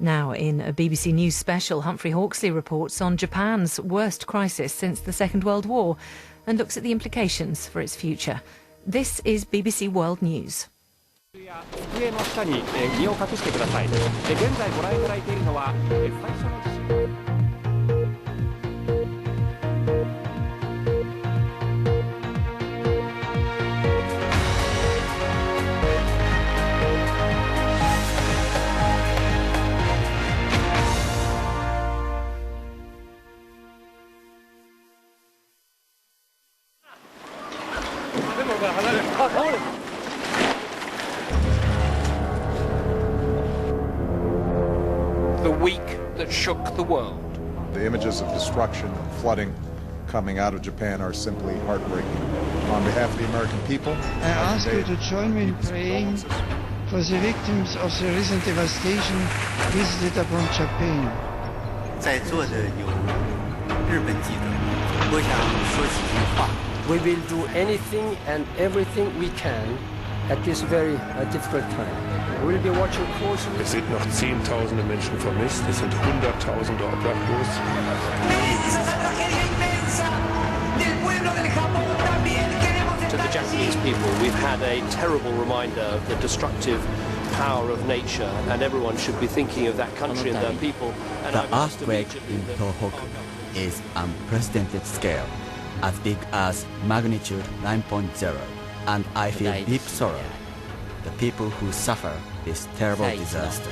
Now, in a BBC News special, Humphrey Hawksley reports on Japan's worst crisis since the Second World War and looks at the implications for its future. This is BBC World News. The week that shook the world. The images of destruction and flooding coming out of Japan are simply heartbreaking. On behalf of the American people, I ask you to join me in praying for the victims of the recent devastation visited upon Japan. 在座的有日本记者，我想说几句话。 We will do anything and everything we can at this very difficult time. We will be watching closely. Es sind noch Zehntausende Menschen vermisst, es sind Hunderttausende obdachlos. To the Japanese people, we've had a terrible reminder of the destructive power of nature, and everyone should be thinking of that country and their people. And the earthquake in Tohoku is unprecedented scale, as big as magnitude 9.0, and I feel deep sorrow the people who suffer this terrible disaster.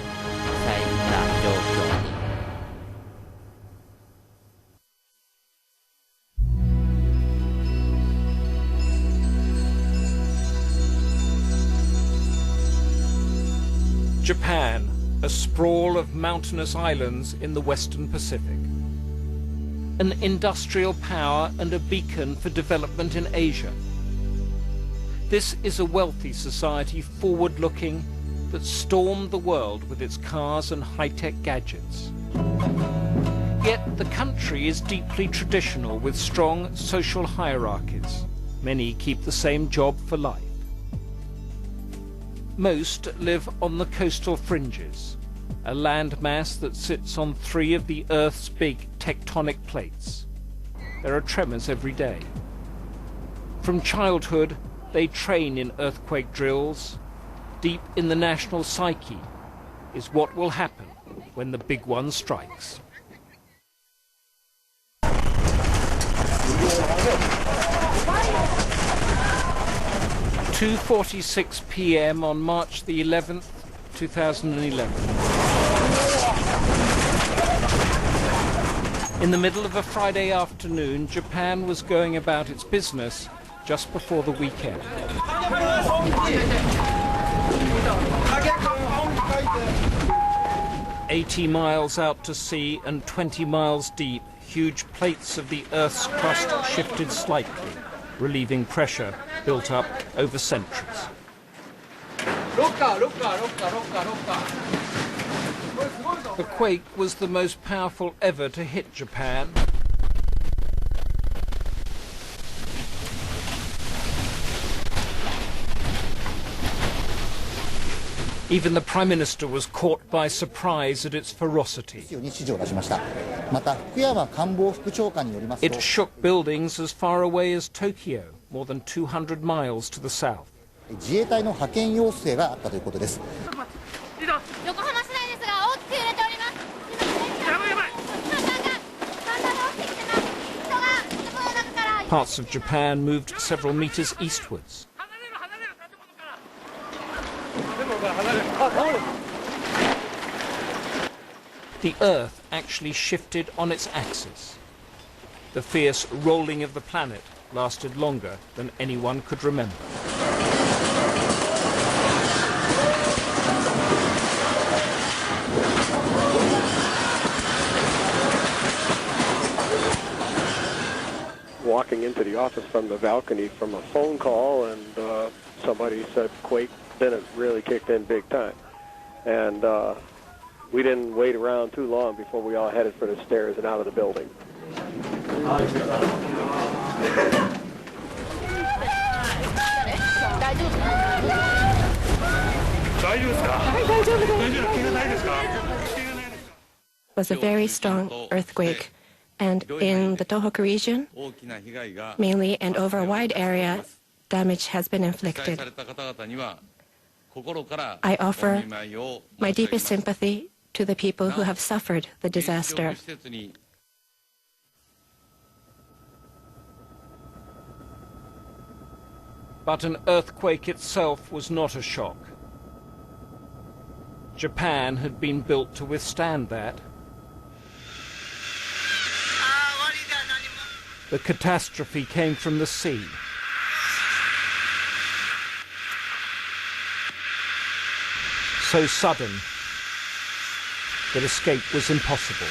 Japan, a sprawl of mountainous islands in the Western Pacific. An industrial power and a beacon for development in Asia. This is a wealthy society, forward-looking, that stormed the world with its cars and high-tech gadgets. Yet the country is deeply traditional, with strong social hierarchies. Many keep the same job for life. Most live on the coastal fringes, a landmass that sits on 3 of the Earth's big tectonic plates. There are tremors every day. From childhood, they train in earthquake drills. Deep in the national psyche is what will happen when the big one strikes. 2:46 p.m. on March the 11th, 2011. In the middle of a Friday afternoon, Japan was going about its business just before the weekend. 80 miles out to sea and 20 miles deep, huge plates of the Earth's crust shifted slightly, relieving pressure built up over centuries. The quake was the most powerful ever to hit Japan. Even the Prime Minister was caught by surprise at its ferocity. It shook buildings as far away as Tokyo, more than 200 miles to the south. Parts of Japan moved several meters eastwards. The Earth actually shifted on its axis. The fierce rolling of the planet lasted longer than anyone could remember. Walking into the office from the balcony from a phone call, and somebody said quake. Then it really kicked in big time. And we didn't wait around too long before we all headed for the stairs and out of the building. was a very strong earthquake. And in the Tohoku region, mainly and over a wide area, damage has been inflicted. I offer my deepest sympathy to the people who have suffered the disaster. But an earthquake itself was not a shock. Japan had been built to withstand that. The catastrophe came from the sea. So sudden that escape was impossible.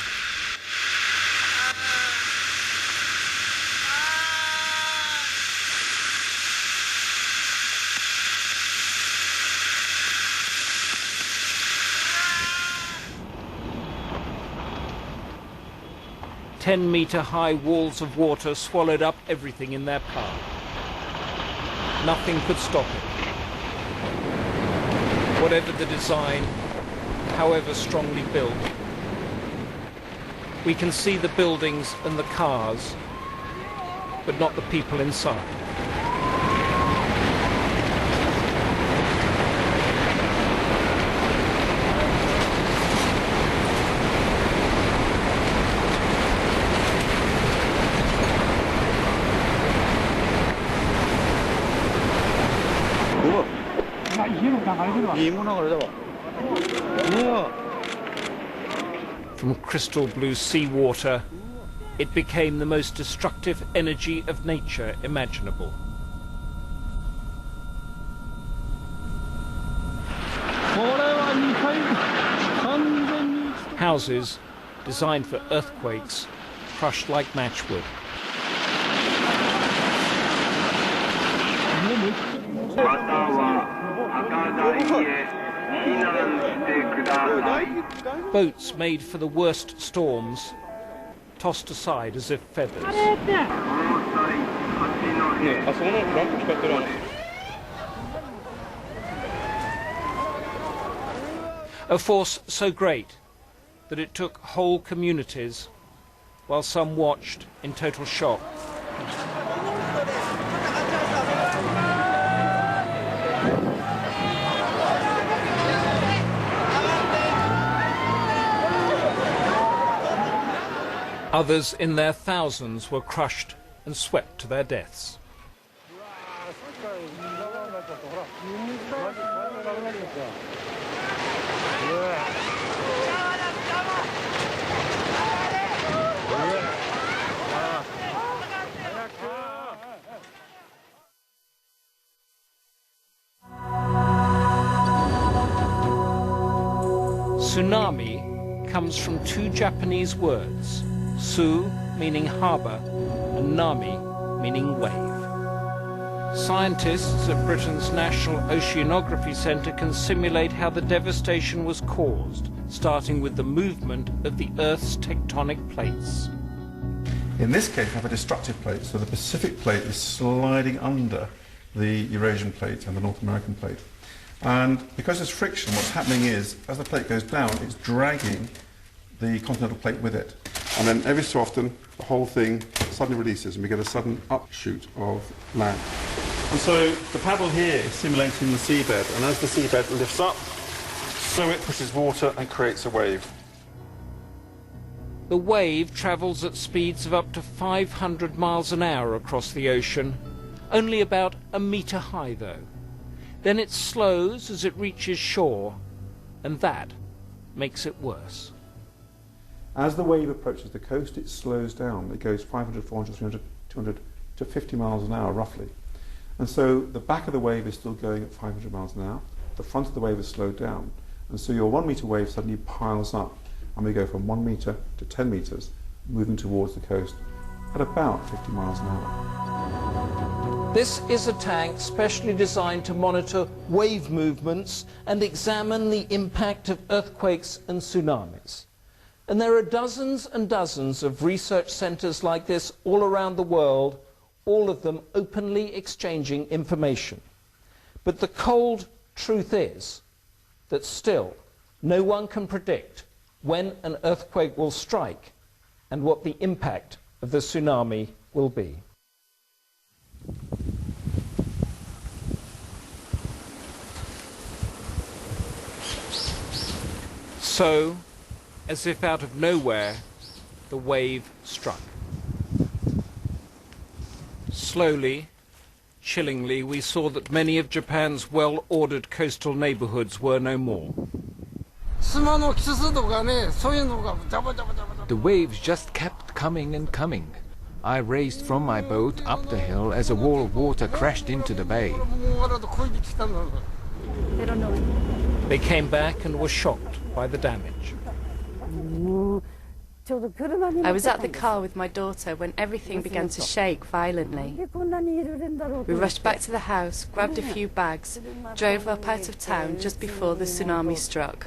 Ten-meter-high walls of water swallowed up everything in their path. Nothing could stop it. Whatever the design, however strongly built, we can see the buildings and the cars, but not the people inside. From crystal blue seawater, it became the most destructive energy of nature imaginable. Houses designed for earthquakes crushed like matchwood. Boats made for the worst storms, tossed aside as if feathers. A force so great that it took whole communities, while some watched in total shock. Others in their thousands were crushed and swept to their deaths. Tsunami comes from two Japanese words, Su, meaning harbour, and Nami, meaning wave. Scientists at Britain's National Oceanography Centre can simulate how the devastation was caused, starting with the movement of the Earth's tectonic plates. In this case, we have a destructive plate, so the Pacific plate is sliding under the Eurasian plate and the North American plate. And because there's friction, what's happening is, as the plate goes down, it's dragging the continental plate with it. And then every so often, the whole thing suddenly releases and we get a sudden upshoot of land. And so the paddle here is simulating the seabed, and as the seabed lifts up, so it pushes water and creates a wave. The wave travels at speeds of up to 500 miles an hour across the ocean, only about a metre high though. Then it slows as it reaches shore, and that makes it worse. As the wave approaches the coast, it slows down. It goes 500, 400, 300, 200 to 50 miles an hour, roughly. And so the back of the wave is still going at 500 miles an hour. The front of the wave is slowed down. And so your 1 metre wave suddenly piles up. And we go from 1 metre to 10 metres, moving towards the coast at about 50 miles an hour. This is a tank specially designed to monitor wave movements and examine the impact of earthquakes and tsunamis. And there are dozens and dozens of research centres like this all around the world, all of them openly exchanging information. But the cold truth is that still no one can predict when an earthquake will strike and what the impact of the tsunami will be. So, as if out of nowhere, the wave struck. Slowly, chillingly, we saw that many of Japan's well-ordered coastal neighborhoods were no more. The waves just kept coming and coming. I raced from my boat up the hill as a wall of water crashed into the bay. They came back and were shocked by the damage. I was at the car with my daughter when everything began to shake violently. We rushed back to the house, grabbed a few bags, drove up out of town just before the tsunami struck.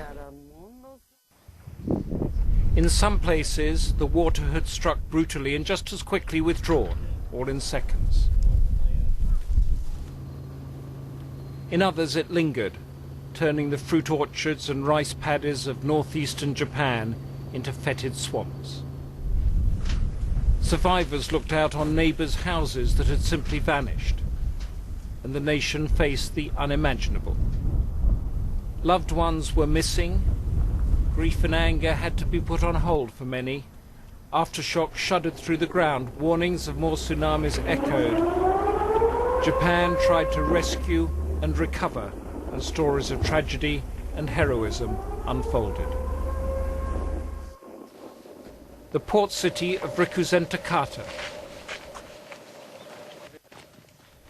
In some places, the water had struck brutally and just as quickly withdrawn, all in seconds. In others, it lingered, turning the fruit orchards and rice paddies of northeastern Japan into fetid swamps. Survivors looked out on neighbours' houses that had simply vanished, and the nation faced the unimaginable. Loved ones were missing. Grief and anger had to be put on hold for many. Aftershock shuddered through the ground. Warnings of more tsunamis echoed. Japan tried to rescue and recover, and stories of tragedy and heroism unfolded. The port city of Rikuzentakata.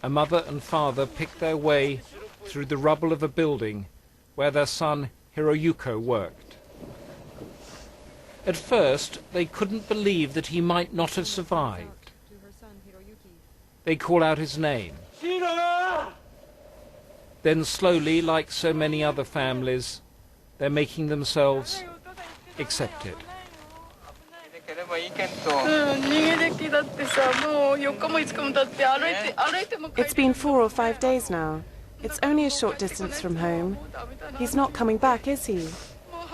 A mother and father picked their way through the rubble of a building where their son Hiroyuko worked. At first, they couldn't believe that he might not have survived. They call out his name. Then slowly, like so many other families, they're making themselves accepted. It's been 4 or 5 days now. It's only a short distance from home. He's not coming back, is he?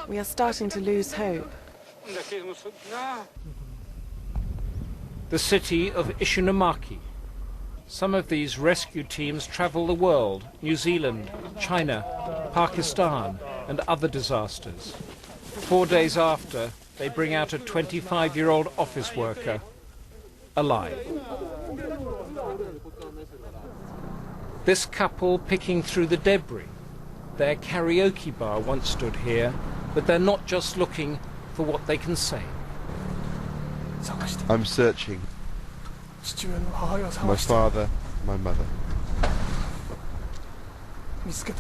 We are starting to lose hope. The city of Ishinomaki. Some of these rescue teams travel the world, New Zealand, China, Pakistan, and other disasters. 4 days after, they bring out a 25-year-old office worker, alive. This couple picking through the debris. Their karaoke bar once stood here, but they're not just looking for what they can say. I'm searching. My father, my mother.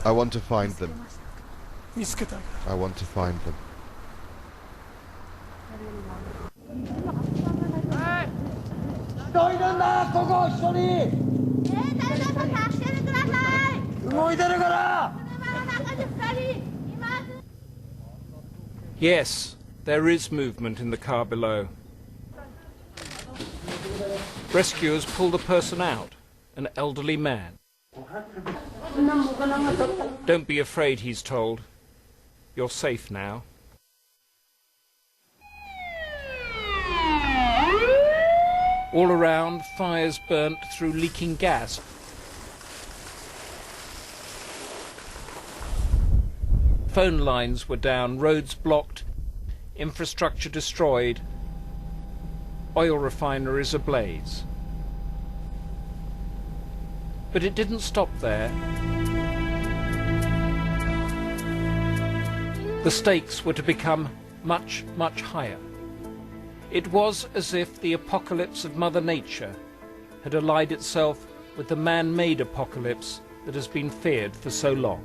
I want to find them. I want to find them. Yes, there is movement in the car below. Rescuers pull the person out, an elderly man. Don't be afraid, he's told. You're safe now. All around, fires burnt through leaking gas. Phone lines were down, roads blocked, infrastructure destroyed, oil refineries ablaze. But it didn't stop there. The stakes were to become much, much higher. It was as if the apocalypse of Mother Nature had allied itself with the man-made apocalypse that has been feared for so long.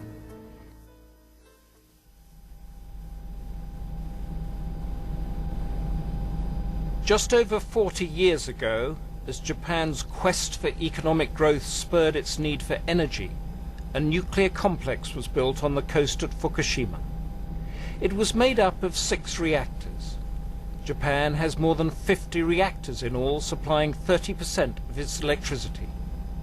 Just over 40 years ago, as Japan's quest for economic growth spurred its need for energy, a nuclear complex was built on the coast at Fukushima. It was made up of 6 reactors. Japan has more than 50 reactors in all, supplying 30% of its electricity.